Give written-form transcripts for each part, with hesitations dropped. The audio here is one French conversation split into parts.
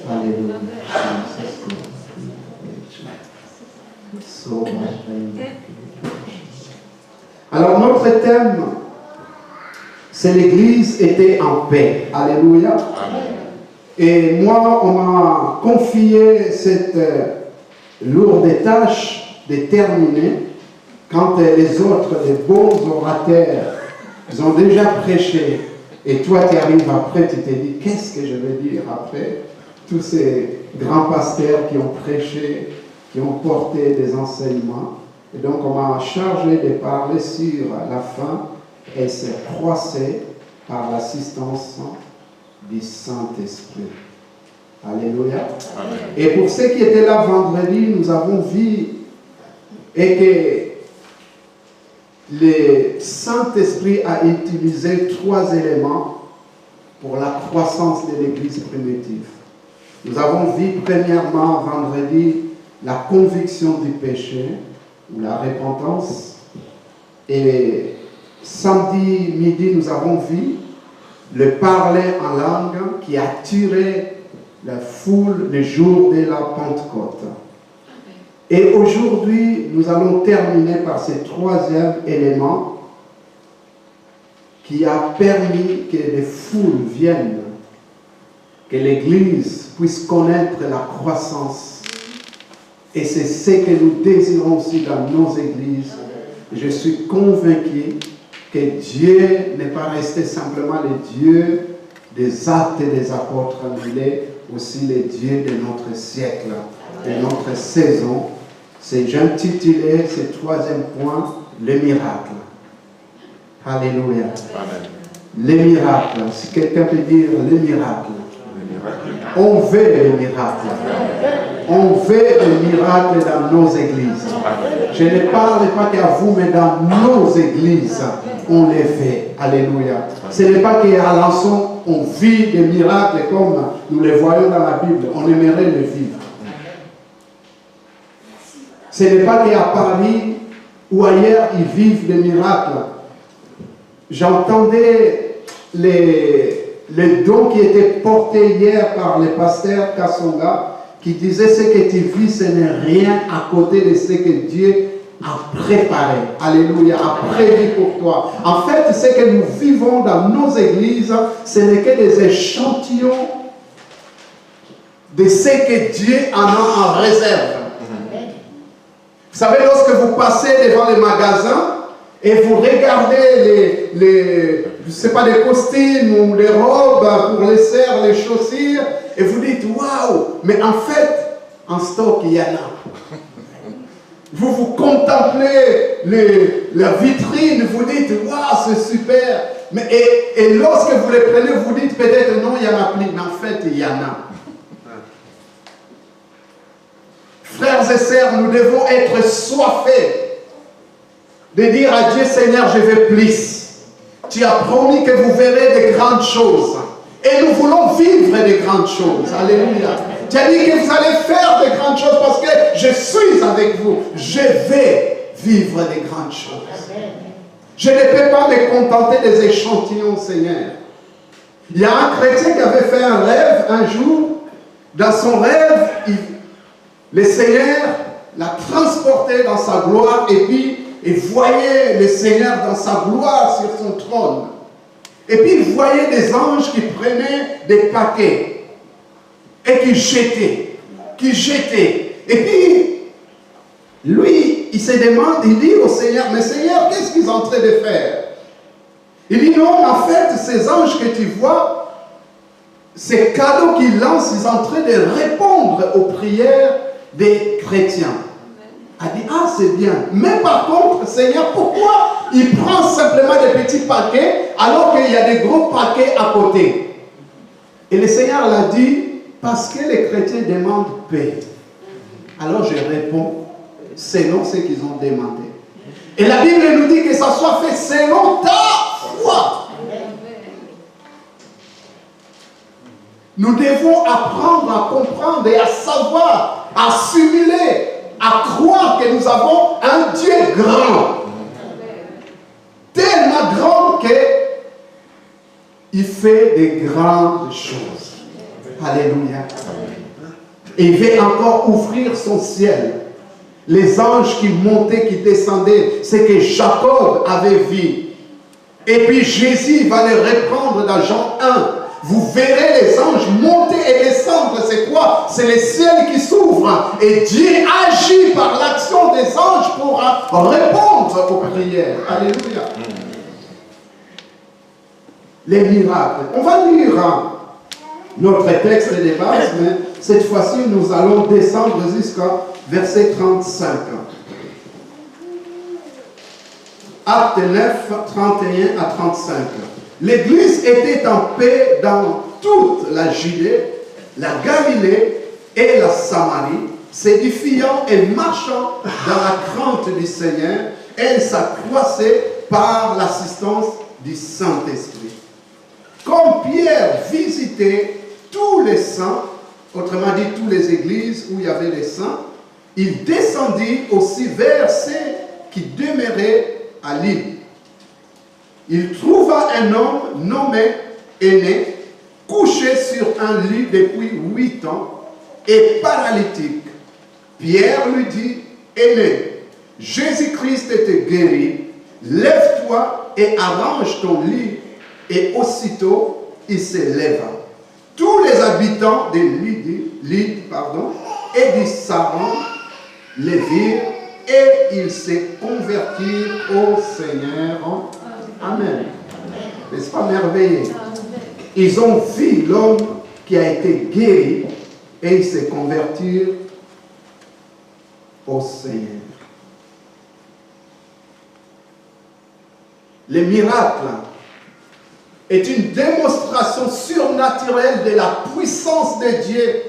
Alléluia. Alors notre thème, c'est l'Église était en paix. Alléluia. Et moi, on m'a confié cette lourde tâche de terminer quand les autres, les bons orateurs, ils ont déjà prêché. Et toi, tu arrives après, tu te dis, qu'est-ce que je vais dire après tous ces grands pasteurs qui ont prêché, qui ont porté des enseignements. Et donc, on m'a chargé de parler sur la fin et c'est croissé par l'assistance du Saint-Esprit. Alléluia. Amen. Et pour ceux qui étaient là vendredi, nous avons vu et que le Saint-Esprit a utilisé 3 éléments pour la croissance de l'Église primitive. Nous avons vu premièrement vendredi la conviction du péché ou la repentance. Et samedi midi, nous avons vu le parler en langue qui a attiré la foule le jour de la Pentecôte. Et aujourd'hui, nous allons terminer par ce 3e élément qui a permis que les foules viennent, que l'Église puisse connaître la croissance. Et c'est ce que nous désirons aussi dans nos églises. Je suis convaincu que Dieu n'est pas resté simplement le Dieu des actes et des apôtres, il est aussi le Dieu de notre siècle, de notre saison. J'ai intitulé ce 3e point, le miracle. Alléluia. Amen. Les miracles. Si quelqu'un peut dire les miracles. On veut les miracles. On veut les miracles dans nos églises. Je ne parle pas qu'à vous, mais dans nos églises, on les fait. Alléluia. Ce n'est pas qu'à Alençon, on vit des miracles comme nous les voyons dans la Bible. On aimerait les vivre. Ce n'est pas qu'à Paris ou ailleurs, ils vivent des miracles. J'entendais les dons qui étaient portés hier par le pasteur Kassonga, qui disait ce que tu vis, ce n'est rien à côté de ce que Dieu a préparé. Alléluia, a prévu pour toi. En fait, ce que nous vivons dans nos églises, ce n'est que des échantillons de ce que Dieu en a en réserve. Vous savez, lorsque vous passez devant les magasins et vous regardez je ne sais pas, des costumes ou des robes pour les serres, les chaussures, et vous dites, waouh, mais en fait, en stock, il y en a. Vous contemplez la vitrine, vous dites, waouh, c'est super. Mais, et lorsque vous les prenez, vous dites, peut-être non, il y en a plus, mais en fait, il y en a. Frères et sœurs, nous devons être soifés de dire à Dieu, Seigneur, je veux plus. Tu as promis que vous verrez de grandes choses. Et nous voulons vivre de grandes choses. Alléluia. Tu as dit que vous allez faire de grandes choses parce que je suis avec vous. Je vais vivre de grandes choses. Je ne peux pas me contenter des échantillons, Seigneur. Il y a un chrétien qui avait fait un rêve un jour. Dans son rêve, le Seigneur l'a transporté dans sa gloire et puis il voyait le Seigneur dans sa gloire sur son trône. Et puis il voyait des anges qui prenaient des paquets et qui jetaient. Et puis, lui, il se demande, il dit au Seigneur, mais Seigneur, qu'est-ce qu'ils sont en train de faire? Il dit, non, en fait, ces anges que tu vois, ces cadeaux qu'ils lancent, ils sont en train de répondre aux prières des chrétiens. Elle dit, ah, c'est bien. Mais par contre, Seigneur, pourquoi il prend simplement des petits paquets alors qu'il y a des gros paquets à côté? Et le Seigneur l'a dit, parce que les chrétiens demandent paix. Alors je réponds, selon ce qu'ils ont demandé. Et la Bible nous dit que ça soit fait selon ta foi. Nous devons apprendre à comprendre et à savoir, à assimiler, à croire que nous avons un Dieu grand. Tellement grand qu'il fait de grandes choses. Alléluia. Et il veut encore ouvrir son ciel. Les anges qui montaient, qui descendaient, c'est que Jacob avait vu. Et puis Jésus va les reprendre dans Jean 1. Vous verrez les anges monter et descendre. C'est quoi? C'est le ciel qui s'ouvre. Et Dieu agit par l'action des anges pour répondre aux prières. Alléluia. Les miracles. On va lire notre texte de base, mais cette fois-ci, nous allons descendre jusqu'à verset 35. Acte 9, 31 à 35. L'Église était en paix dans toute la Judée, la Galilée et la Samarie, s'édifiant et marchant dans la crainte du Seigneur. Elle s'accroissait par l'assistance du Saint-Esprit. Comme Pierre visitait tous les saints, autrement dit toutes les églises où il y avait les saints, il descendit aussi vers ceux qui demeuraient à l'île. Il trouva un homme nommé Aîné, couché sur un lit depuis 8 ans et paralytique. Pierre lui dit, Aîné, Jésus-Christ te guérit, lève-toi et arrange ton lit. Et aussitôt, il se leva. Tous les habitants de Lydie et du Saron les virent et ils se convertirent au Seigneur. Amen. N'est-ce pas merveilleux? Ils ont vu l'homme qui a été guéri et ils se convertirent au Seigneur. Les miracles est une démonstration surnaturelle de la puissance de Dieu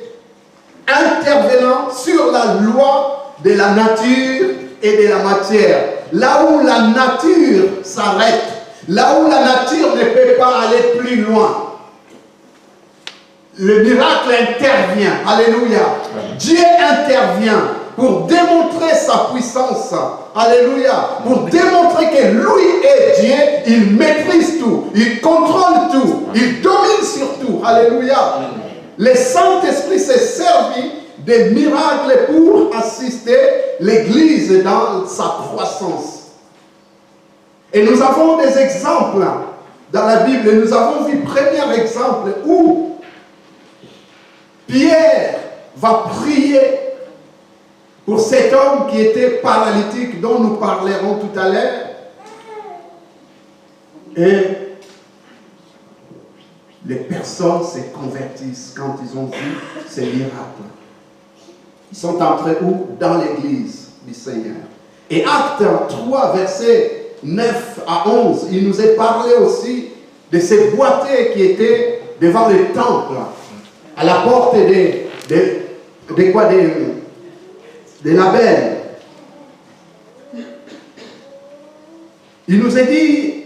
intervenant sur la loi de la nature et de la matière. Là où la nature s'arrête, là où la nature ne peut pas aller plus loin, le miracle intervient. Alléluia. Dieu intervient pour démontrer sa puissance. Alléluia. Pour démontrer que lui est Dieu, il maîtrise tout, il contrôle tout, il domine sur tout. Alléluia. Le Saint-Esprit s'est servi des miracles pour assister l'Église dans sa croissance. Et nous avons des exemples dans la Bible. Nous avons vu premier exemple où Pierre va prier pour cet homme qui était paralytique, dont nous parlerons tout à l'heure. Et les personnes se convertissent quand ils ont vu ces miracles. Ils sont entrés où? Dans l'église du Seigneur. Et Acte 3, versets 9 à 11, il nous est parlé aussi de ces boiteux qui étaient devant le temple, à la porte de la belle. Il nous est dit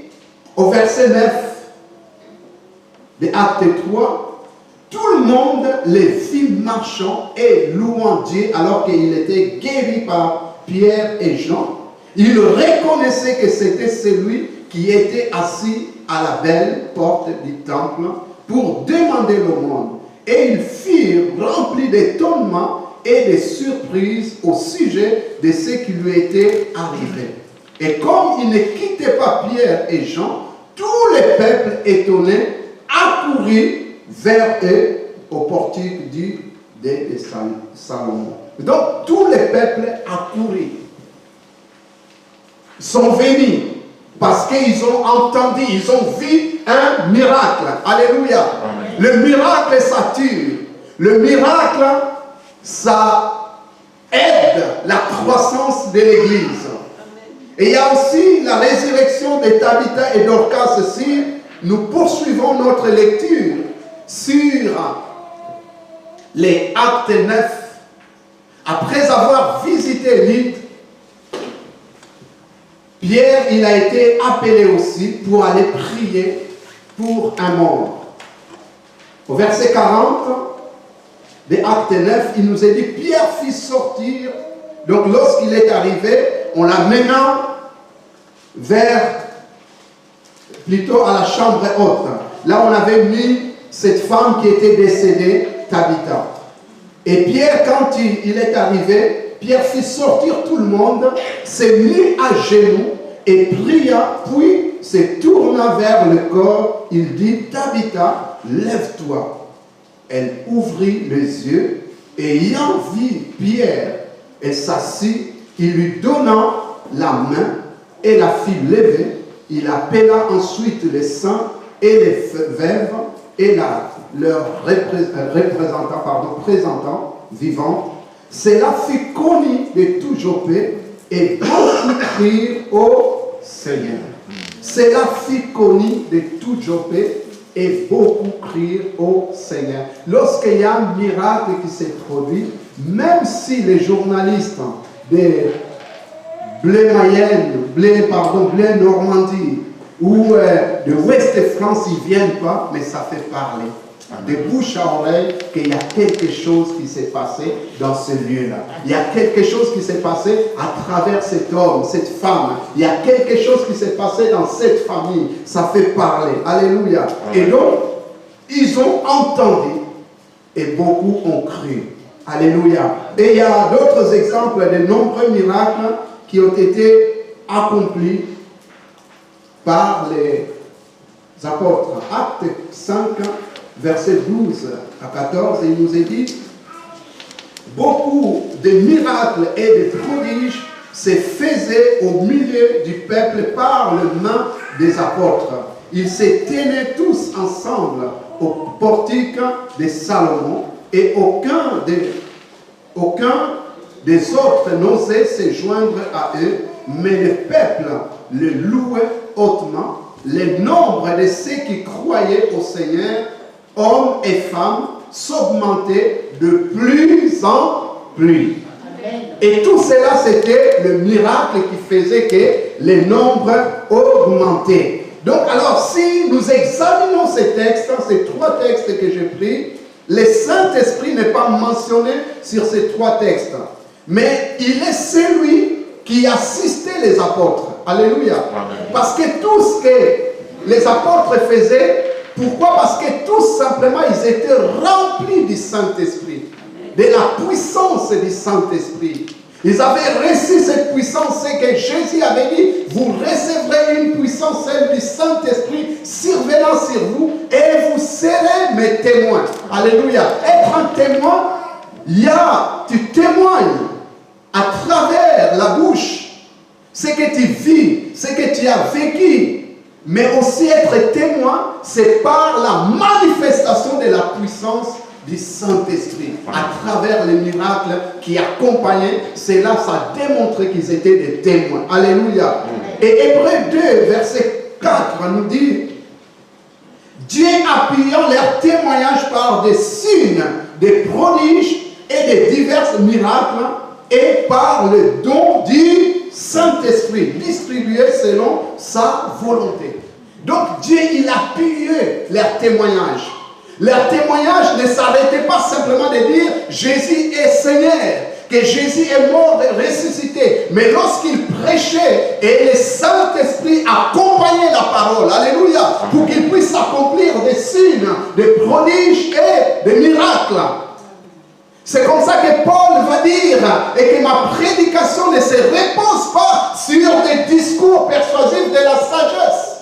au verset 9 de Acte 3, tout le monde les vit marchant et louant Dieu alors qu'il était guéri par Pierre et Jean. Ils reconnaissaient que c'était celui qui était assis à la belle porte du temple pour demander l'aumône. Et ils furent remplis d'étonnement et de surprise au sujet de ce qui lui était arrivé. Et comme ils ne quittaient pas Pierre et Jean, tout le peuple étonné accourut vers eux au portique de Salomon. Donc tout le peuple accourut. Ils sont venus parce qu'ils ont entendu, ils ont vu un miracle. Alléluia. Amen. Le miracle, ça tue. Le miracle, ça aide la croissance de l'Église. Et il y a aussi la résurrection de Tabitha et Dorcas. Si nous poursuivons notre lecture sur les Actes 9, après avoir visité Lydie, Pierre, il a été appelé aussi pour aller prier pour un mort. Au verset 40 des Actes 9, il nous est dit, Pierre fit sortir, donc lorsqu'il est arrivé, on l'a menant plutôt à la chambre haute. là on avait mis cette femme qui était décédée, Tabitha. Et Pierre, quand il est arrivé, Pierre fit sortir tout le monde, s'est mis à genoux et pria, puis se tourna vers le corps. Il dit, Tabitha, lève-toi. Elle ouvrit les yeux, et ayant vu Pierre, elle s'assit, il lui donna la main et la fit lever. Il appela ensuite les saints et les veuves et leur présentant vivante. Cela fut connu de tout Joppé et beaucoup crurent au Seigneur. Cela fut connu de tout Joppé et beaucoup crurent au Seigneur. Lorsqu'il y a un miracle qui s'est produit, même si les journalistes de Blé Normandie ou de Ouest France, ils ne viennent pas, mais ça fait parler. De bouche à oreille qu'il y a quelque chose qui s'est passé dans ce lieu-là. Il y a quelque chose qui s'est passé à travers cet homme, cette femme. Il y a quelque chose qui s'est passé dans cette famille. Ça fait parler. Alléluia. Et donc, ils ont entendu et beaucoup ont cru. Alléluia. Et il y a d'autres exemples de nombreux miracles qui ont été accomplis par les apôtres. Acte 5, verset 12 à 14, il nous est dit, beaucoup de miracles et de prodiges se faisaient au milieu du peuple par le main des apôtres. Ils se tenaient tous ensemble au portique de Salomon et aucun des autres n'osait se joindre à eux, mais le peuple le louait hautement. Le nombre de ceux qui croyaient au Seigneur, hommes et femmes, s'augmentait de plus en plus. Amen. Et tout cela, c'était le miracle qui faisait que les nombres augmentaient. Donc, alors, si nous examinons ces textes, ces trois textes que j'ai pris, le Saint-Esprit n'est pas mentionné sur ces trois textes. Mais il est celui qui assistait les apôtres. Alléluia. Amen. Parce que tout ce que les apôtres faisaient, pourquoi? Parce que tout simplement, ils étaient remplis du Saint-Esprit, de la puissance du Saint-Esprit. Ils avaient reçu cette puissance, c'est que Jésus avait dit, vous recevrez une puissance, celle du Saint-Esprit, survenant sur vous, et vous serez mes témoins. Alléluia. Être un témoin, tu témoignes à travers la bouche, ce que tu vis, ce que tu as vécu. Mais aussi être témoin, c'est par la manifestation de la puissance du Saint-Esprit. À travers les miracles qui accompagnaient, cela, ça démontrait qu'ils étaient des témoins. Alléluia. Et Hébreux 2, verset 4 nous dit, Dieu appuyant leur témoignage par des signes, des prodiges et des divers miracles, et par le don du Saint-Esprit, distribué selon sa volonté. Donc Dieu, il appuyait leur témoignage. Leur témoignage ne s'arrêtait pas simplement de dire Jésus est Seigneur, que Jésus est mort et ressuscité. Mais lorsqu'il prêchait et le Saint-Esprit accompagnait la parole, alléluia, pour qu'il puisse accomplir des signes, des prodiges et des miracles. C'est comme ça que Paul va dire, et que ma prédication ne se repose pas sur des discours persuasifs de la sagesse.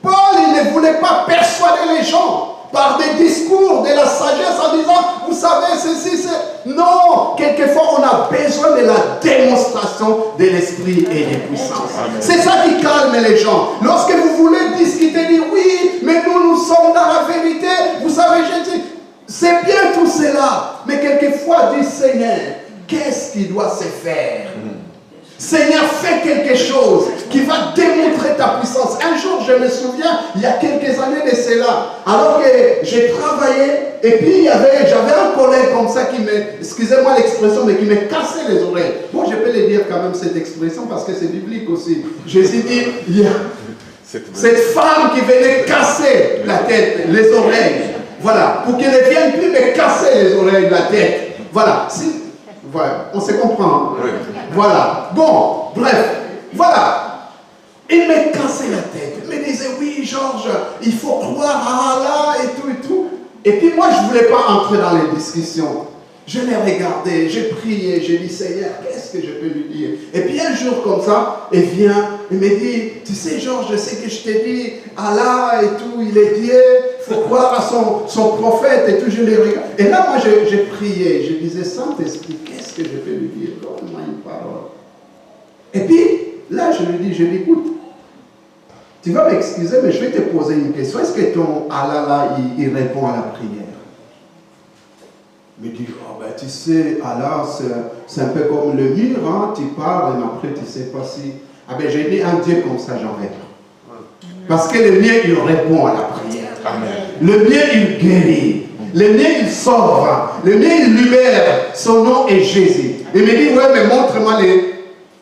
Paul, il ne voulait pas persuader les gens par des discours de la sagesse en disant, vous savez, ceci, c'est... Non, quelquefois on a besoin de la démonstration de l'esprit et des puissances. C'est ça qui calme les gens. Lorsque vous voulez discuter, dire oui, mais nous sommes dans la vérité, vous savez, je dis... C'est bien tout cela, mais quelquefois, dis Seigneur, qu'est-ce qui doit se faire? Seigneur, fais quelque chose qui va démontrer ta puissance. Un jour, je me souviens, il y a quelques années de cela, alors que j'ai travaillé, et puis j'avais un collègue comme ça qui me, excusez-moi l'expression, mais qui me cassait les oreilles. Bon, je peux le dire quand même cette expression parce que c'est biblique aussi. Jésus dit, il y a cette femme qui venait casser la tête, les oreilles. Voilà, pour qu'elle ne vienne plus me casser les oreilles, la tête. Voilà, voilà, on se comprend. Hein? Oui. Voilà, bon, bref, voilà. Il me cassait la tête. Il me disait, oui, Georges, il faut croire à Allah et tout et tout. Et puis moi, je ne voulais pas entrer dans les discussions. Je l'ai regardé, j'ai prié, j'ai dit, Seigneur, qu'est-ce que je peux lui dire? Et puis un jour comme ça, il vient, il me dit, tu sais Georges, je sais que je t'ai dit, Allah et tout, il est Dieu, il faut croire à son prophète et tout, je l'ai regardé. Et là, moi, j'ai prié, je disais, Saint-Esprit, qu'est-ce que je peux lui dire? Donne-moi une parole. Et puis, là, je lui dis, écoute, tu vas m'excuser, mais je vais te poser une question. Est-ce que ton Allah, là, il répond à la prière? Il me dit, oh ben, tu sais, Allah, c'est un peu comme le mur, hein, tu parles, et après, tu ne sais pas si... Ah ben, j'ai dit, un Dieu comme ça, j'en rêve. Parce que le mien, il répond à la prière. Amen. Le mien, il guérit. Le mien, il sauve. Le mien, il libère. Son nom est Jésus. Il me dit, ouais, mais montre-moi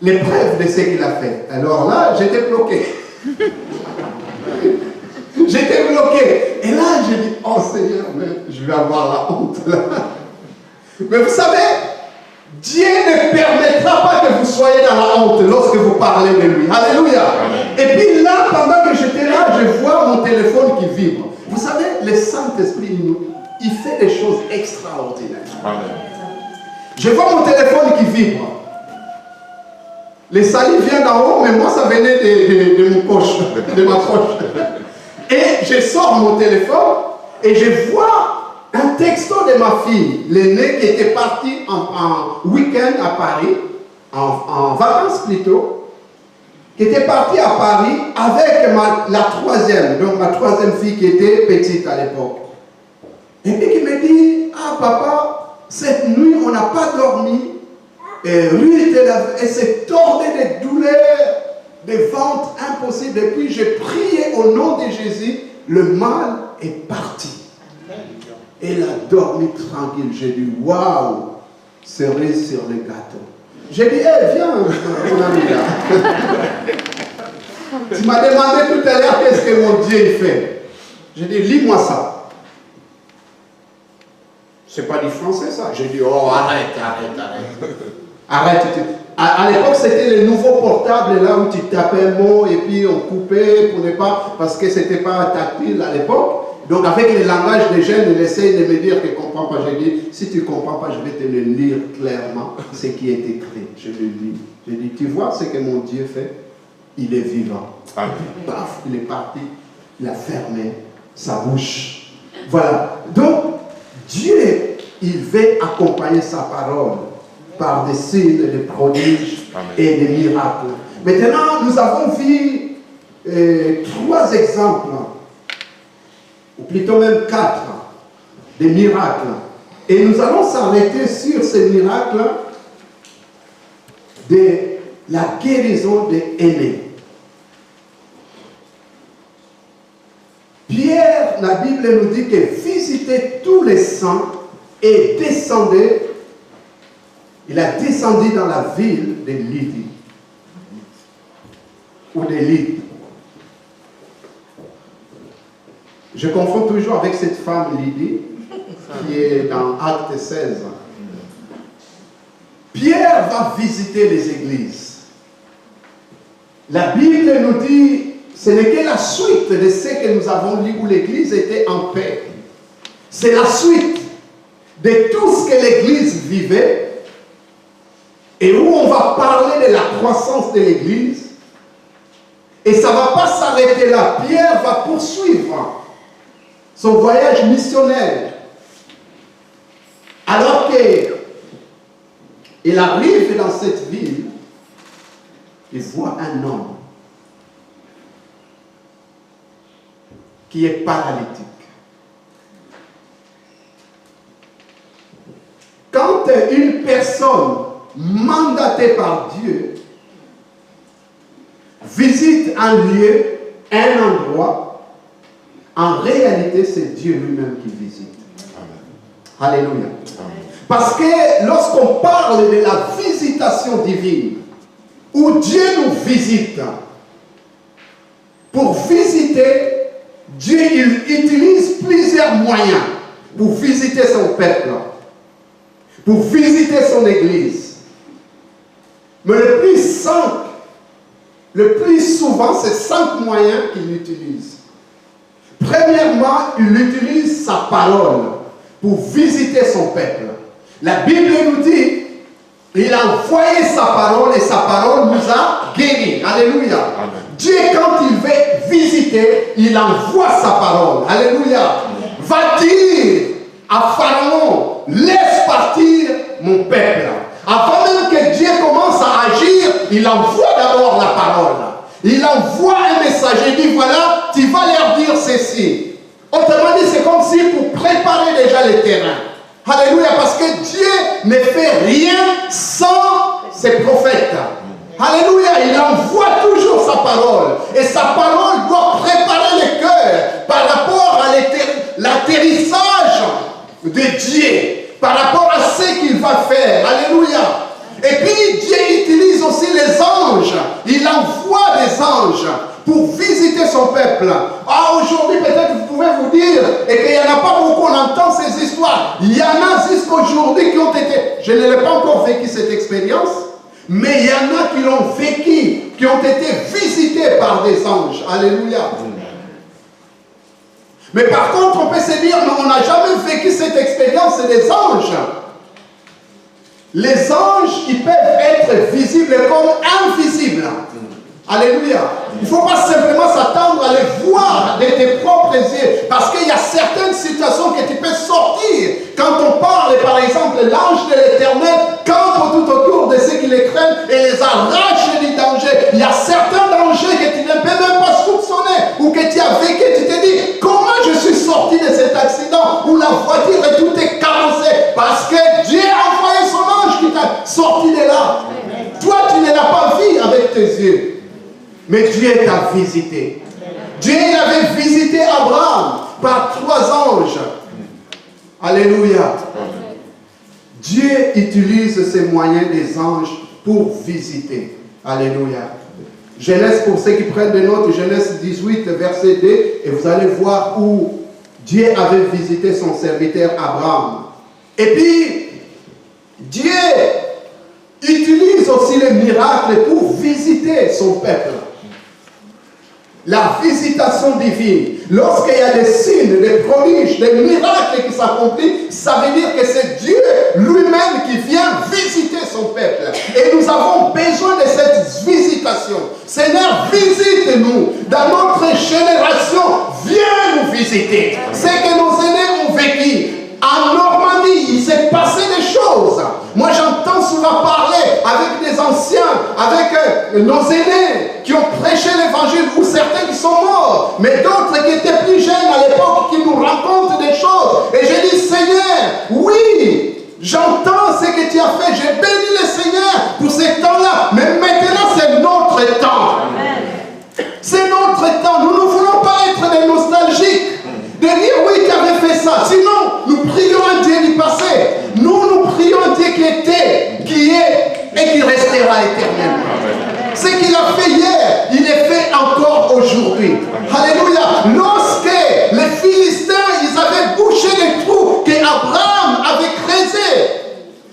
les preuves de ce qu'il a fait. Alors là, j'étais bloqué. J'étais bloqué. Et là, j'ai dit, oh Seigneur, mais je vais avoir la honte là. Mais vous savez, Dieu ne permettra pas que vous soyez dans la honte lorsque vous parlez de lui. Alléluia. Et puis là, pendant que j'étais là, je vois mon téléphone qui vibre. Vous savez, le Saint-Esprit, il fait des choses extraordinaires. Amen. Je vois mon téléphone qui vibre. Les salis viennent d'en haut, mais moi, ça venait de mon poche, de ma poche. Et je sors mon téléphone et je vois un texto de ma fille, l'aînée, qui était partie en week-end à Paris, en vacances plutôt, qui était partie à Paris avec la troisième, donc ma troisième fille qui était petite à l'époque. Et puis qui me dit, ah papa, cette nuit on n'a pas dormi, et lui elle s'est tordée de douleurs, de ventre impossible, et puis j'ai prié au nom de Jésus, le mal est parti. Elle a dormi tranquille. J'ai dit, waouh, cerise sur le gâteau. J'ai dit, hey, viens, mon ami là. Tu m'as demandé tout à l'heure qu'est-ce que mon Dieu fait. J'ai dit, lis-moi ça. C'est pas du français ça. J'ai dit, oh, arrête. Arrête. À l'époque, c'était les nouveaux portables là où tu tapais un mot et puis on coupait pour ne pas, parce que c'était pas tactile à l'époque. Donc avec le langage des jeunes, il essaye de me dire qu'il ne comprend pas. J'ai dit, si tu ne comprends pas, je vais te le lire clairement, ce qui est écrit. Je le lis. J'ai dit, tu vois ce que mon Dieu fait? Il est vivant. Amen. Paf, il est parti, il a fermé sa bouche. Voilà. Donc, Dieu, il veut accompagner sa parole par des signes, des prodiges et des miracles. Maintenant, nous avons vu 3 exemples, ou plutôt même 4, des miracles. Et nous allons s'arrêter sur ces miracles de la guérison des aînés. Pierre, la Bible nous dit que visitez tous les saints et descendez. Il a descendu dans la ville de Lydie, ou de Lydie. Je confonds toujours avec cette femme Lydie, qui est dans Acte 16. Pierre va visiter les églises. La Bible nous dit, ce n'est que la suite de ce que nous avons lu où l'église était en paix. C'est la suite de tout ce que l'église vivait et où on va parler de la croissance de l'église. Et ça ne va pas s'arrêter là. Pierre va poursuivre son voyage missionnaire. Alors qu'il arrive dans cette ville, il voit un homme qui est paralytique. Quand une personne mandatée par Dieu visite un lieu, un endroit, en réalité, c'est Dieu lui-même qui visite. Amen. Alléluia. Amen. Parce que lorsqu'on parle de la visitation divine, où Dieu nous visite, pour visiter, Dieu il utilise plusieurs moyens pour visiter son peuple, pour visiter son église. Mais le plus simple le plus souvent, c'est 5 moyens qu'il utilise. Premièrement, il utilise sa parole pour visiter son peuple. La Bible nous dit, il a envoyé sa parole et sa parole nous a guéris. Alléluia. Amen. Dieu, quand il veut visiter, il envoie sa parole. Alléluia. Amen. Va dire à Pharaon, laisse partir mon peuple. Avant même que Dieu commence à agir, il envoie d'abord la parole. Il envoie un messager, il dit voilà, tu vas leur dire ceci. Autrement dit, c'est comme si pour préparer déjà le terrain. Alléluia, parce que Dieu ne fait rien sans ses prophètes. Alléluia, il envoie toujours sa parole. Et sa parole doit préparer le cœur par rapport à l'atterrissage de Dieu, par rapport à ce qu'il va faire. Alléluia. Et puis Dieu utilise aussi les anges. Il envoie des anges pour visiter son peuple. Ah, aujourd'hui, peut-être vous pouvez vous dire, et qu'il n'y en a pas beaucoup, on entend ces histoires. Il y en a jusqu'à aujourd'hui qui ont été, je ne l'ai pas encore vécu cette expérience, mais il y en a qui l'ont vécu, qui ont été visités par des anges. Alléluia. Mais par contre, on peut se dire, mais on n'a jamais vécu cette expérience des anges. Les anges, ils peuvent être visibles comme invisibles. Alléluia. Il ne faut pas simplement s'attendre à les voir de tes propres yeux. Parce qu'il y a certaines situations que tu peux sortir. Quand on parle, par exemple, l'ange de l'Éternel campe tout autour de ceux qui les craignent et les arrache du danger. Il y a certains dangers que tu ne peux même pas soupçonner ou que tu as vécu. Tu te dis, comment je suis sorti de cet accident où la voiture et tout est carencé? Parce que Dieu a envoyé son ange qui t'a sorti de là. Toi, tu ne l'as pas vu avec tes yeux. Mais Dieu t'a visité. Dieu avait visité Abraham par 3 anges. Alléluia. Dieu utilise ces moyens des anges pour visiter. Alléluia. Genèse, pour ceux qui prennent des notes, Genèse 18, verset 2, et vous allez voir où Dieu avait visité son serviteur Abraham. Et puis, Dieu utilise aussi les miracles pour visiter son peuple. La visitation divine. Lorsqu'il y a des signes, des prodiges, des miracles qui s'accomplissent, ça veut dire que c'est Dieu lui-même qui vient visiter son peuple. Et nous avons besoin de cette visitation. Seigneur, visite-nous. Dans notre génération, viens nous visiter. C'est que nos aînés ont vécu. En Normandie, il s'est passé des choses. Moi, j'entends souvent parler avec des anciens, avec nos aînés qui ont prêché l'évangile, ou certains qui sont morts, mais d'autres qui étaient plus jeunes à l'époque, qui nous racontent des choses. Et je dis, Seigneur, oui, j'entends ce que tu as fait. J'ai béni le Seigneur pour ce temps-là. Mais maintenant, c'est notre temps. C'est notre temps. Nous ne voulons pas être des nostalgiques. De dire oui, tu avais fait ça. Sinon, nous prions un Dieu du passé. Nous prions un Dieu qui était, qui est et qui restera éternellement. Ce qu'il a fait hier, il est fait encore aujourd'hui. Alléluia. Lorsque les Philistins, ils avaient bouché les trous qu'Abraham avait creusés.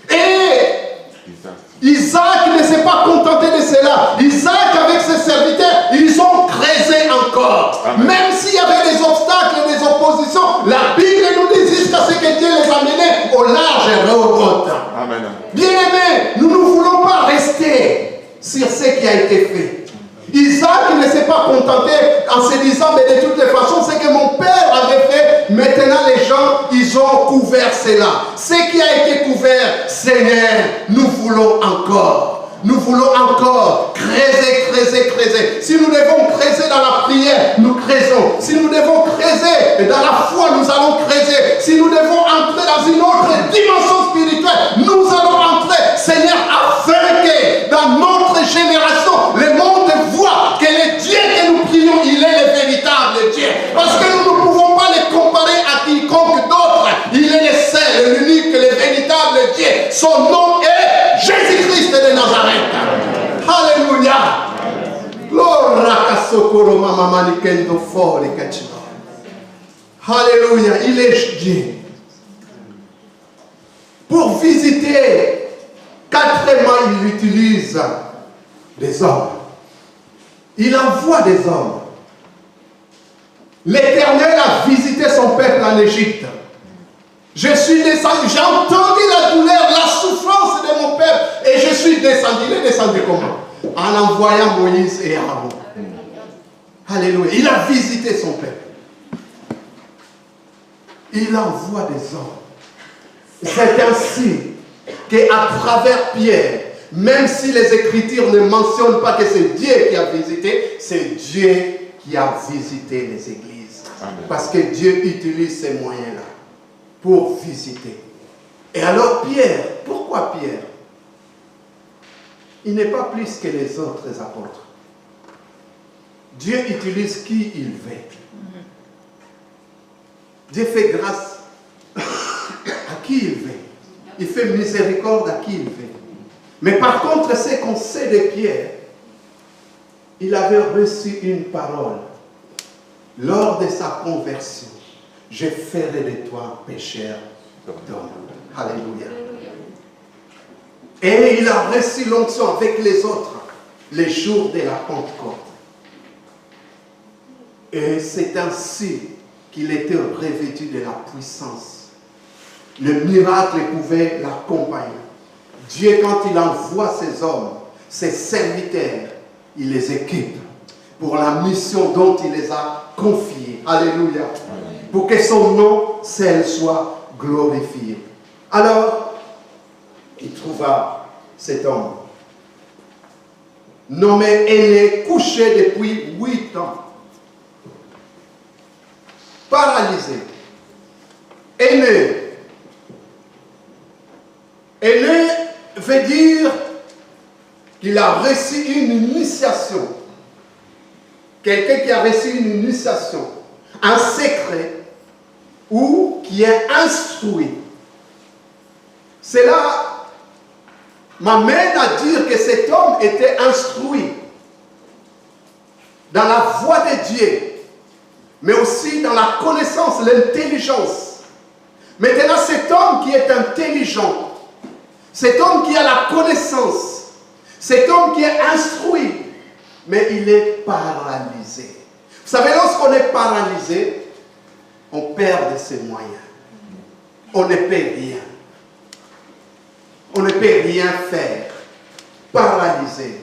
Et Isaac ne s'est pas contenté de cela. Isaac avec ses serviteurs, ils ont creusé encore. Amen. Même s'il y avait des obstacles, des oppositions, la Bible nous dit jusqu'à ce que Dieu les a menés au large et au haut. Bien-aimés, nous ne voulons pas rester sur ce qui a été fait. Isaac ne s'est pas contenté en se disant, mais de toutes les façons, c'est que mon père avait fait, maintenant les gens, ils ont couvert cela. Ce qui a été couvert, Seigneur, nous voulons encore. Nous voulons encore creuser. Si nous devons creuser dans la prière, nous creusons. Si nous devons creuser dans la foi, nous allons creuser. Si nous devons entrer dans une autre dimension spirituelle, nous allons entrer. Seigneur, afin que dans notre génération, le monde voit que le Dieu que nous prions, il est le véritable Dieu. Parce que nous ne pouvons pas le comparer à quiconque d'autre. Il est le seul, l'unique, le véritable Dieu. Son nom est Jésus-Christ de Nazareth. Alléluia. Alléluia. Il est Dieu. Pour visiter, quatrièmement, il utilise des hommes. il envoie des hommes. L'Éternel a visité son peuple en Égypte. Je suis descendu, j'ai entendu la douleur, la souffrance de mon peuple et je suis descendu. Il est descendu comment? En envoyant Moïse et Aaron. Alléluia. Il a visité son peuple. Il envoie des hommes. C'est ainsi qu'à travers Pierre, même si les Écritures ne mentionnent pas que c'est Dieu qui a visité, c'est Dieu qui a visité les églises. Amen. Parce que Dieu utilise ces moyens-là pour visiter. Et alors Pierre, pourquoi Pierre? Il n'est pas plus que les autres apôtres. Dieu utilise qui il veut. Dieu fait grâce à qui il veut. Il fait miséricorde à qui il veut. Mais par contre, ce qu'on sait de Pierre, il avait reçu une parole lors de sa conversion. Je ferai de toi pécheur d'homme. Alléluia. Et il a reçu l'onction avec les autres les jours de la Pentecôte. Et c'est ainsi qu'il était revêtu de la puissance. Le miracle pouvait l'accompagner. Dieu, quand il envoie ses hommes, ses serviteurs, il les équipe pour la mission dont il les a confiés. Alléluia. Pour que son nom seul soit glorifié. Alors, il trouva cet homme, nommé Aîné, couché depuis 8 ans, paralysé. Aîné. Aîné veut dire qu'il a reçu une initiation. Quelqu'un qui a reçu une initiation, un secret, ou qui est instruit. Cela m'amène à dire que cet homme était instruit dans la voie de Dieu, mais aussi dans la connaissance, l'intelligence. Maintenant, cet homme qui est intelligent, cet homme qui a la connaissance, cet homme qui est instruit, mais il est paralysé. Vous savez, lorsqu'on est paralysé, on perd de ses moyens. On ne peut rien. On ne peut rien faire. Paralysé.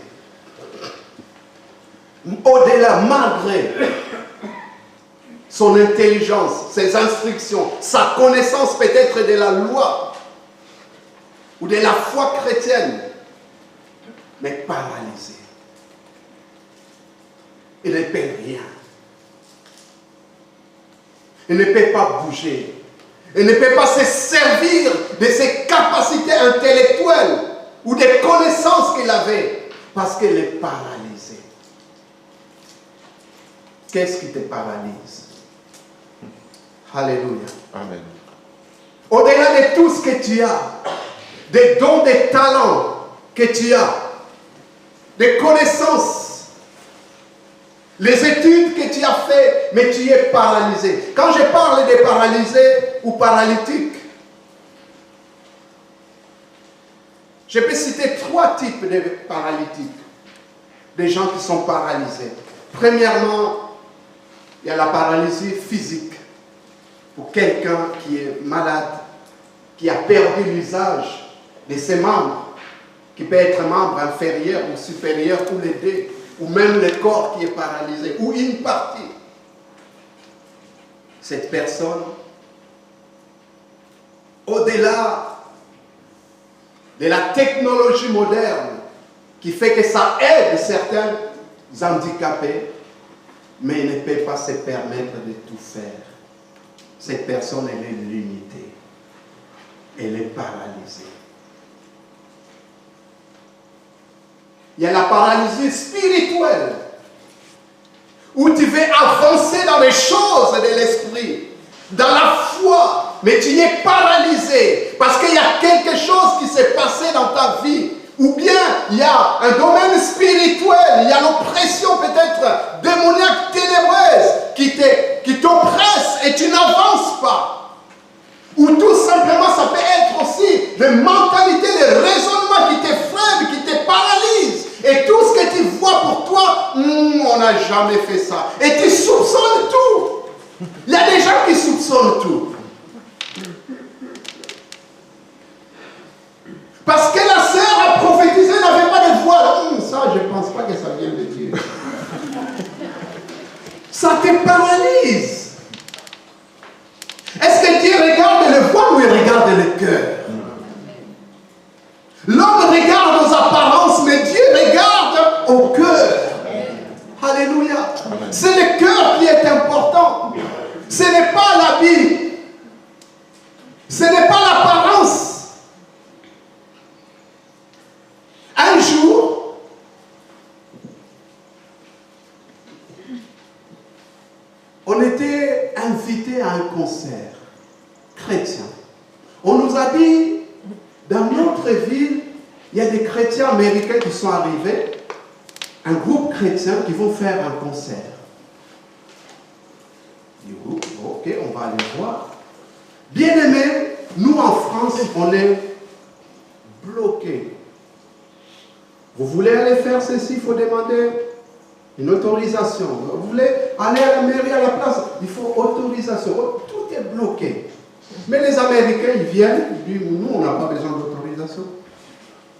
Au-delà, malgré son intelligence, ses instructions, sa connaissance peut-être de la loi ou de la foi chrétienne, mais paralysé. Il ne peut rien. Il ne peut pas bouger. Il ne peut pas se servir de ses capacités intellectuelles ou des connaissances qu'il avait parce qu'il est paralysé. Qu'est-ce qui te paralyse? Alléluia. Amen. Au-delà de tout ce que tu as, des dons, des talents que tu as, des connaissances, les études que tu as faites, mais tu es paralysé. Quand je parle de paralysé ou paralytique, je peux citer 3 types de paralytiques, des gens qui sont paralysés. Premièrement, il y a la paralysie physique, pour quelqu'un qui est malade, qui a perdu l'usage de ses membres, qui peut être membre inférieur ou supérieur, ou les deux, ou même le corps qui est paralysé, ou une partie. Cette personne, au-delà de la technologie moderne, qui fait que ça aide certains handicapés, mais il ne peut pas se permettre de tout faire. Cette personne, elle est limitée. Elle est paralysée. Il y a la paralysie spirituelle, où tu veux avancer dans les choses de l'esprit, dans la foi, mais tu es paralysé parce qu'il y a quelque chose qui s'est passé dans ta vie, ou bien il y a un domaine spirituel, il y a l'oppression peut-être démoniaque, ténébreuse qui t'oppresse et tu n'avances pas. Ou tout simplement ça peut être aussi des mentalités, des raisonnements qui te freinent, qui te paralysent. Et tout ce que tu vois pour toi, on n'a jamais fait ça. Et tu soupçonnes tout. Il y a des gens qui soupçonnent tout. Parce que la sœur a prophétisé, n'avait pas de voile. Ça, je ne pense pas que ça vienne de Dieu. Ça te paralyse. Est-ce que Dieu regarde le voile ou il regarde le cœur? L'homme regarde aux apparences, mais Dieu regarde au cœur. Alléluia. C'est le cœur qui est important. Ce n'est pas l'habit. Ce n'est pas l'apparence. Un jour, on était invité à un concert chrétien. On nous a dit, dans notre ville, il y a des chrétiens américains qui sont arrivés, un groupe chrétien qui vont faire un concert. Ok, on va aller voir. Bien aimé, nous en France, on est bloqués. Vous voulez aller faire ceci, il faut demander une autorisation. Vous voulez aller à la mairie, à la place, il faut autorisation. Tout est bloqué. Mais les Américains, ils viennent, ils disent, nous, on n'a pas besoin d'autorisation.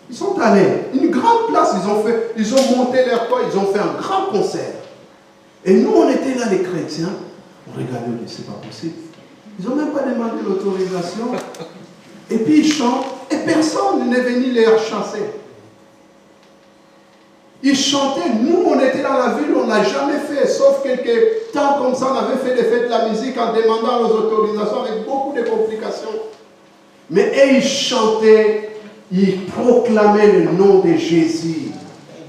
Ils sont allés, une grande place, ils ont monté leur toit, ils ont fait un grand concert. Et nous, on était là, les chrétiens, on regardait, on dit, c'est pas possible. Ils n'ont même pas demandé l'autorisation. Et puis ils chantent, et personne n'est venu les chasser. Ils chantaient, nous on était dans la ville, on n'a jamais fait, sauf quelques temps comme ça, on avait fait des fêtes de la musique en demandant les autorisations avec beaucoup de complications. Mais eux, ils chantaient, ils proclamaient le nom de Jésus.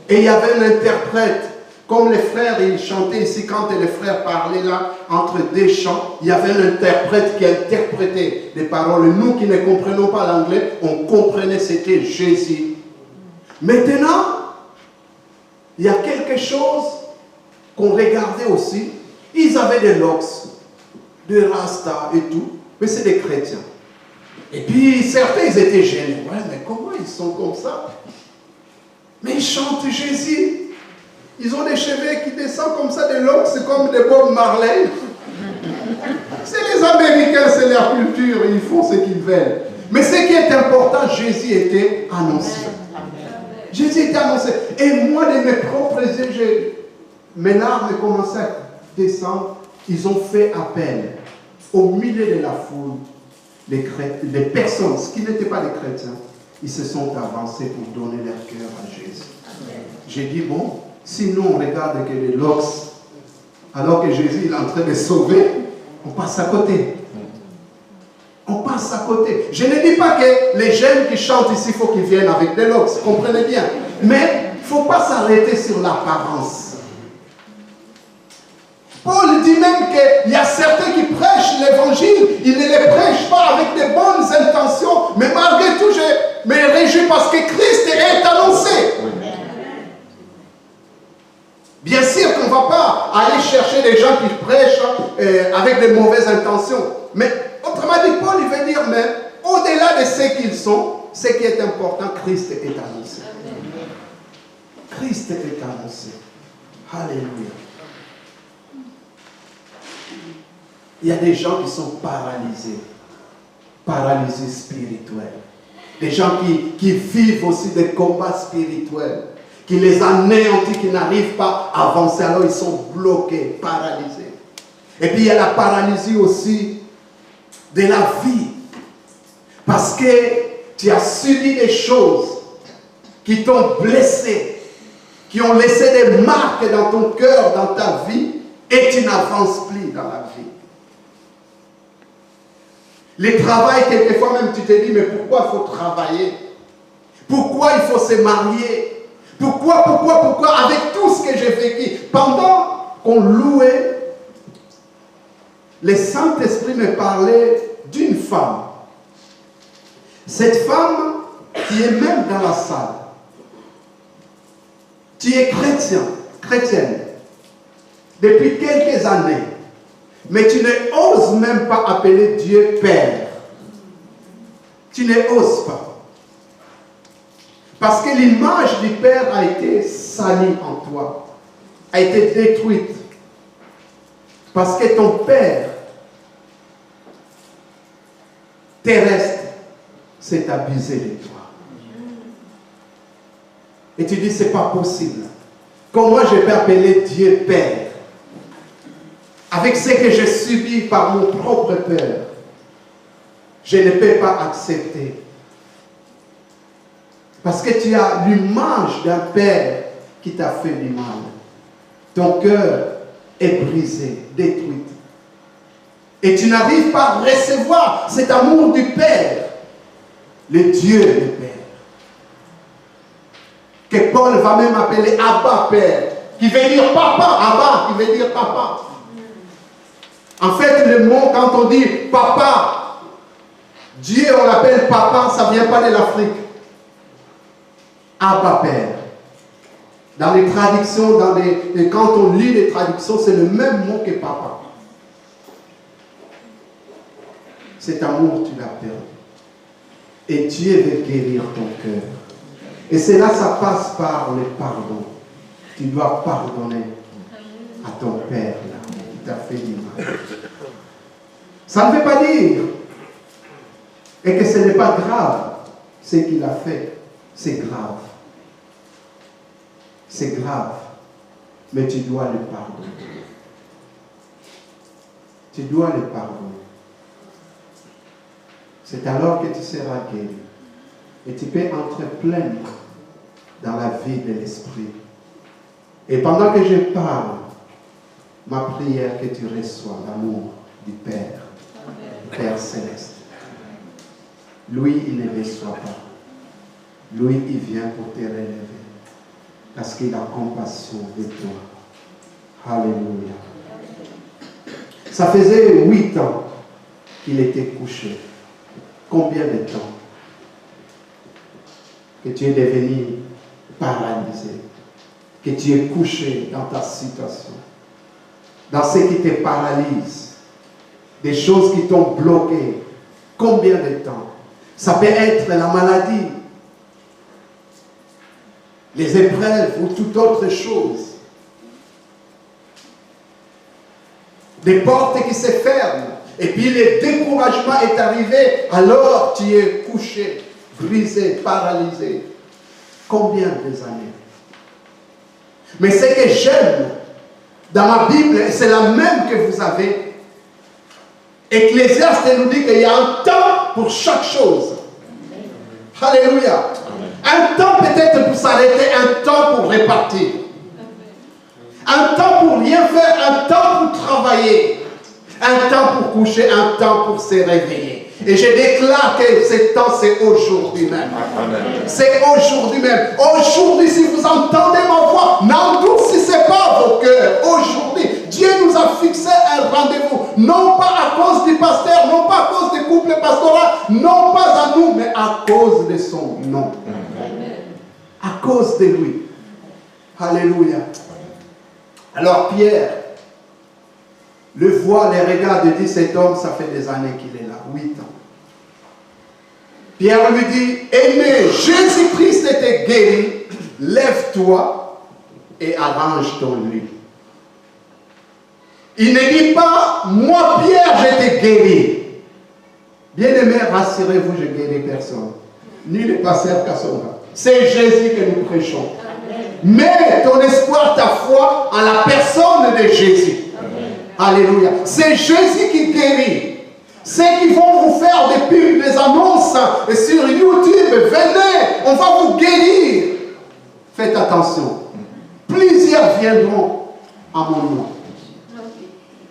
Et il y avait un interprète, comme les frères, ils chantaient ici, quand les frères parlaient là, entre deux chants, il y avait un interprète qui interprétait les paroles. Nous qui ne comprenons pas l'anglais, on comprenait c'était Jésus. Maintenant, il y a quelque chose qu'on regardait aussi. Ils avaient des locks, des rastas et tout, mais c'est des chrétiens. Et puis certains, ils étaient gênés. Ouais, mais comment ils sont comme ça? Mais ils chantent Jésus. Ils ont des cheveux qui descendent comme ça, des locks, c'est comme des Bob Marley. C'est les Américains, c'est leur culture, ils font ce qu'ils veulent. Mais ce qui est important, Jésus était annoncé. Jésus était annoncé. Et moi, de mes propres yeux, mes larmes commençaient à descendre. Ils ont fait appel au milieu de la foule. Les personnes qui n'étaient pas des chrétiens, ils se sont avancés pour donner leur cœur à Jésus. J'ai dit, bon, si nous on regarde que les locks, alors que Jésus est en train de sauver, on passe à côté. On passe à côté. Je ne dis pas que les jeunes qui chantent ici, il faut qu'ils viennent avec des locks, comprenez bien. Mais il ne faut pas s'arrêter sur l'apparence. Paul dit même qu'il y a certains qui prêchent l'évangile, ils ne les prêchent pas avec de bonnes intentions, mais malgré tout, je me réjouis parce que Christ est annoncé. Bien sûr qu'on ne va pas aller chercher des gens qui prêchent avec de mauvaises intentions. Mais autrement dit, Paul il veut dire, mais au-delà de ce qu'ils sont, ce qui est important, Christ est annoncé. Christ est annoncé. Alléluia. Il y a des gens qui sont paralysés. Paralysés spirituels. Des gens qui vivent aussi des combats spirituels. Qui les anéantissent, qui n'arrivent pas à avancer. Alors ils sont bloqués, paralysés. Et puis il y a la paralysie aussi de la vie. Parce que tu as subi des choses qui t'ont blessé, qui ont laissé des marques dans ton cœur, dans ta vie, et tu n'avances plus dans la vie. Le travail, quelquefois même tu te dis, mais pourquoi il faut travailler? Pourquoi il faut se marier? Pourquoi, avec tout ce que j'ai vécu? Pendant qu'on louait, le Saint-Esprit me parlait d'une femme. Cette femme qui est même dans la salle. Tu es chrétienne, depuis quelques années. Mais tu n'oses même pas appeler Dieu Père. Tu n'oses pas. Parce que l'image du Père a été salie en toi. a été détruite parce que ton père terrestre s'est abusé de toi. Et tu dis, c'est pas possible. Comment je peux appeler Dieu Père avec ce que j'ai subi par mon propre père? Je ne peux pas accepter. Parce que tu as l'image d'un père qui t'a fait du mal. Ton cœur est brisé, détruit. Et tu n'arrives pas à recevoir cet amour du Père, le Dieu le Père. Que Paul va même appeler Abba Père, qui veut dire papa, Abba, qui veut dire papa. En fait, le mot, quand on dit papa, Dieu, on l'appelle papa, ça ne vient pas de l'Afrique. Abba Père. Dans les traductions, quand on lit les traductions, c'est le même mot que papa. Cet amour, tu l'as perdu. Et Dieu veut guérir ton cœur. Et c'est là, ça passe par le pardon. Tu dois pardonner à ton Père là, qui t'a fait du mal. Ça ne veut pas dire et que ce n'est pas grave ce qu'il a fait. C'est grave. C'est grave. Mais tu dois le pardonner. Tu dois le pardonner. C'est alors que tu seras guéri. Et tu peux entrer pleinement dans la vie de l'Esprit. Et pendant que je parle, ma prière que tu reçois l'amour du Père, Père Céleste. Lui, il ne déçoit pas. Lui, il vient pour te relever. Parce qu'il a compassion de toi. Alléluia. Ça faisait 8 ans qu'il était couché. Combien de temps que tu es devenu paralysé, que tu es couché dans ta situation, dans ce qui te paralyse, des choses qui t'ont bloqué. Combien de temps? Ça peut être la maladie, les épreuves ou toute autre chose. Des portes qui se ferment. Et puis le découragement est arrivé. Alors tu es couché, brisé, paralysé. Combien des années? Mais ce que j'aime dans ma Bible, c'est la même que vous avez. Ecclésiaste nous dit qu'il y a un temps pour chaque chose. Alléluia. Un temps peut-être pour s'arrêter, un temps pour repartir. Un temps pour rien faire, un temps pour travailler. Un temps pour coucher, un temps pour se réveiller. Et je déclare que ce temps, c'est aujourd'hui même. C'est aujourd'hui même. Aujourd'hui, si vous entendez ma voix, n'endurcissez pas vos cœurs. Aujourd'hui, Dieu nous a fixé un rendez-vous. Non pas à cause du pasteur, non pas à cause du couple pastoral, non pas à nous, mais à cause de son nom. À cause de lui. Alléluia. Alors Pierre le voit, les regards, dit cet homme, ça fait des années qu'il est là, 8 ans. Pierre lui dit, aimé, Jésus-Christ était guéri, lève-toi et arrange ton lit. Il ne dit pas, moi Pierre, je t'ai guéri. Bien-aimé, rassurez-vous, je ne guéris personne. Ni le pasteur Kassonga. C'est Jésus que nous prêchons. Mets ton espoir, ta foi en la personne de Jésus. Alléluia. C'est Jésus qui guérit. Ceux qui vont vous faire des pubs, des annonces sur YouTube, venez, on va vous guérir. Faites attention. Plusieurs viendront à mon nom.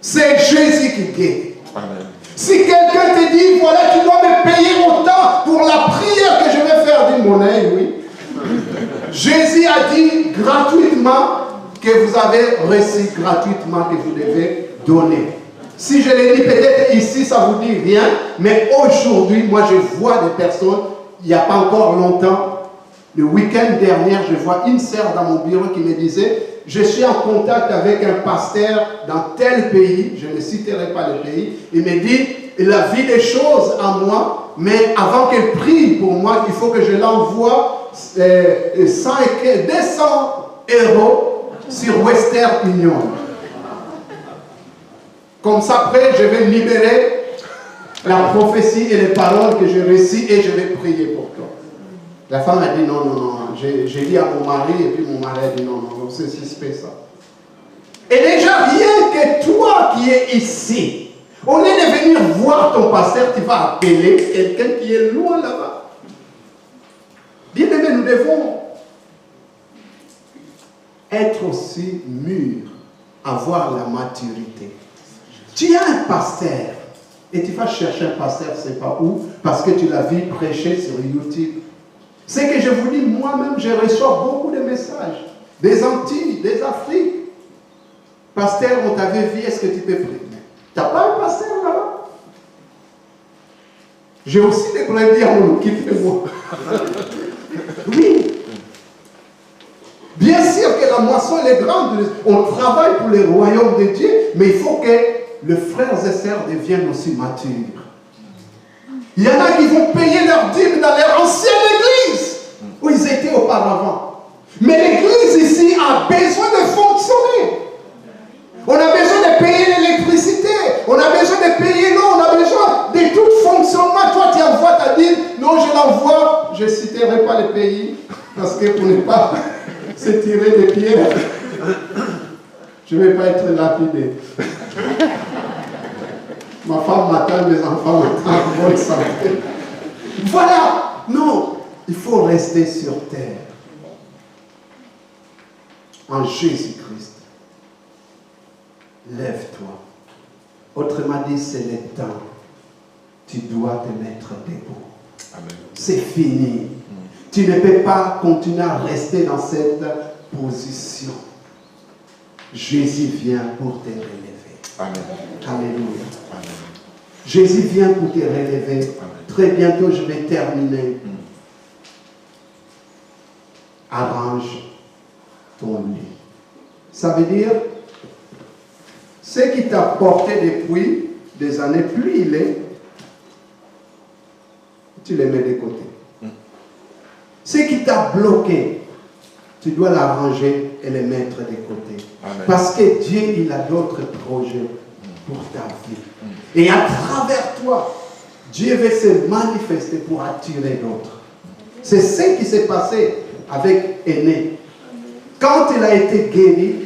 C'est Jésus qui guérit. Amen. Si quelqu'un te dit, voilà, tu dois me payer autant pour la prière que je vais faire d'une monnaie, oui. Jésus a dit gratuitement que vous avez reçu gratuitement que vous devez donner. Si je l'ai dit peut-être ici, ça vous dit rien, mais aujourd'hui, moi je vois des personnes, il n'y a pas encore longtemps, le week-end dernier, je vois une sœur dans mon bureau qui me disait, je suis en contact avec un pasteur dans tel pays, je ne citerai pas le pays, il me dit, il a vu des choses en moi, mais avant qu'elle prie pour moi, il faut que je l'envoie 200 € sur Western Union. Comme ça, après, je vais libérer la prophétie et les paroles que j'ai reçues et je vais prier pour toi. La femme a dit non, non, non. J'ai dit à mon mari et puis mon mari a dit non, non, c'est ça. Et déjà, rien que toi qui es ici, au lieu de venir voir ton pasteur, tu vas appeler quelqu'un qui est loin là-bas. Bien aimé, nous devons être aussi mûrs, avoir la maturité. Tu as un pasteur et tu vas chercher un pasteur, je ne sais pas où, parce que tu l'as vu prêcher sur YouTube. C'est que je vous dis, moi-même, je reçois beaucoup de messages des Antilles, des Afriques. Pasteur, on t'avait vu, est-ce que tu peux prier? Tu n'as pas un pasteur là-bas? J'ai aussi des brebis à mon quittez-moi. Oui. Bien sûr que la moisson elle est grande, on travaille pour le royaume de Dieu, mais il faut que les frères et sœurs deviennent aussi matures. Il y en a qui vont payer leur dîme dans leur ancienne église où ils étaient auparavant. Mais l'église ici a besoin de fonctionner. On a besoin de payer l'électricité, on a besoin de payer l'eau, on a besoin de tout fonctionnement. Toi, tu envoies ta dîme. Non, je l'envoie. Je ne citerai pas les pays parce que pour ne pas se tirer des pierres, je ne vais pas être lapidé. Ma femme m'attend, mes enfants m'attendent en bonne santé. Voilà. Non, il faut rester sur terre. En Jésus-Christ. Lève-toi. Autrement dit, c'est le temps. Tu dois te mettre debout. C'est fini. Tu ne peux pas continuer à rester dans cette position. Jésus vient pour te relever. Amen. Alléluia. Amen. Jésus vient pour te relever. Amen. Très bientôt, je vais terminer. Arrange ton lit. Ça veut dire, ce qui t'a porté depuis des années, plus il est, tu les mets de côté. Ce qui t'a bloqué, tu dois l'arranger et les mettre de côté. Amen. Parce que Dieu, il a d'autres projets pour ta vie. Et à travers toi, Dieu veut se manifester pour attirer d'autres. C'est ce qui s'est passé avec Aîné. Quand il a été guéri,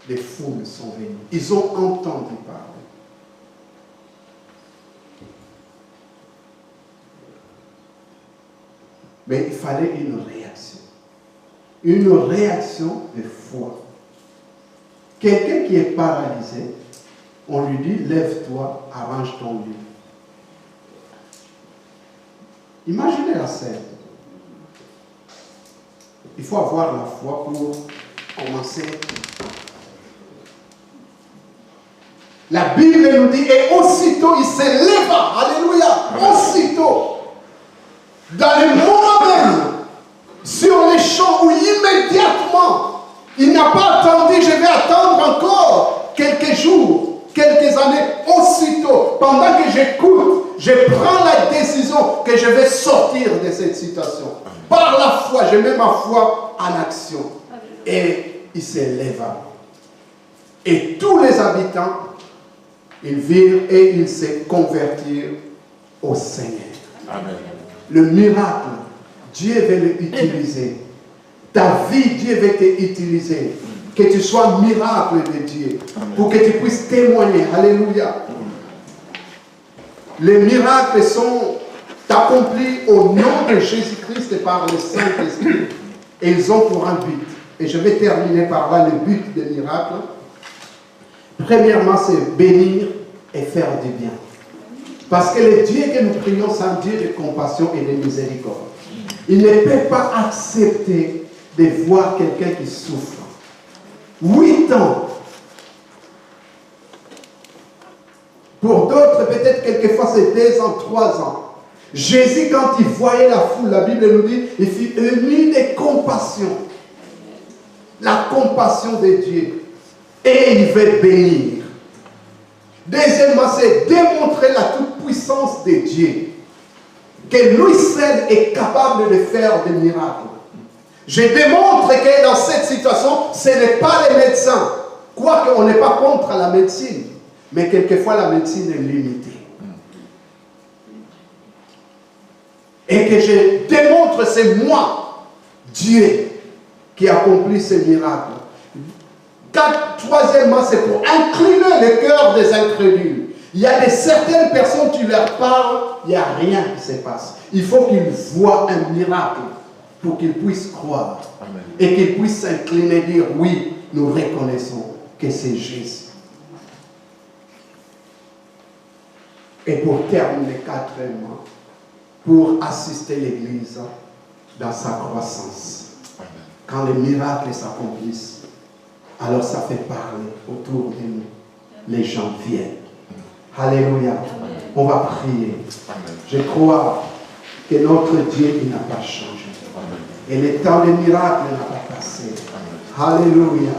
les foules sont venues. Ils ont entendu parler. Mais il fallait une réaction. Une réaction de foi. Quelqu'un qui est paralysé, on lui dit, lève-toi, arrange ton lit. Imaginez la scène. Il faut avoir la foi pour commencer. La Bible nous dit, et aussitôt il s'éleva, alléluia, aussitôt, dans le moment même, sur les champs où immédiatement, il n'a pas attendu, je vais attendre encore quelques jours, quelques années, aussitôt, pendant que j'écoute, je prends la décision que je vais sortir de cette situation. Par la foi, je mets ma foi en action. Et il s'éleva. Et tous les habitants, ils virent et ils se convertirent au Seigneur. Amen. Le miracle, Dieu veut l'utiliser. Ta vie, Dieu veut t'utiliser. Que tu sois miracle de Dieu. Amen. Pour que tu puisses témoigner. Alléluia. Les miracles sont accomplis au nom de Jésus-Christ et par le Saint-Esprit. Et ils ont pour un but. Et je vais terminer par là le but des miracles. Premièrement, c'est bénir et faire du bien. Parce que le Dieu que nous prions, c'est un Dieu de compassion et de miséricorde. Il ne peut pas accepter de voir quelqu'un qui souffre. 8 ans. Pour d'autres, peut-être quelquefois c'est 2 ans, 3 ans. Jésus, quand il voyait la foule, la Bible nous dit, il fut ému de compassion. La compassion de Dieu. Et il veut bénir. Deuxièmement, c'est démontrer la toute-puissance de Dieu. Que lui seul est capable de faire des miracles. Je démontre que dans cette situation, ce n'est pas les médecins. Quoique on n'est pas contre la médecine, mais quelquefois la médecine est limitée. Et que je démontre, c'est moi, Dieu, qui accomplit ces miracles. Troisièmement, c'est pour incliner le cœur des incrédules. Il y a certaines personnes, tu leur parles, il n'y a rien qui se passe. Il faut qu'ils voient un miracle pour qu'ils puissent croire. Amen. Et qu'ils puissent s'incliner et dire, oui, nous reconnaissons que c'est Jésus. Et pour terminer, quatrièmement, pour assister l'Église dans sa croissance. Amen. Quand les miracles s'accomplissent, alors ça fait parler autour de nous. Les gens viennent. Alléluia. Amen. On va prier. Amen. Je crois que notre Dieu il n'a pas changé. Amen. Et le temps des miracles n'a pas passé. Amen. Alléluia.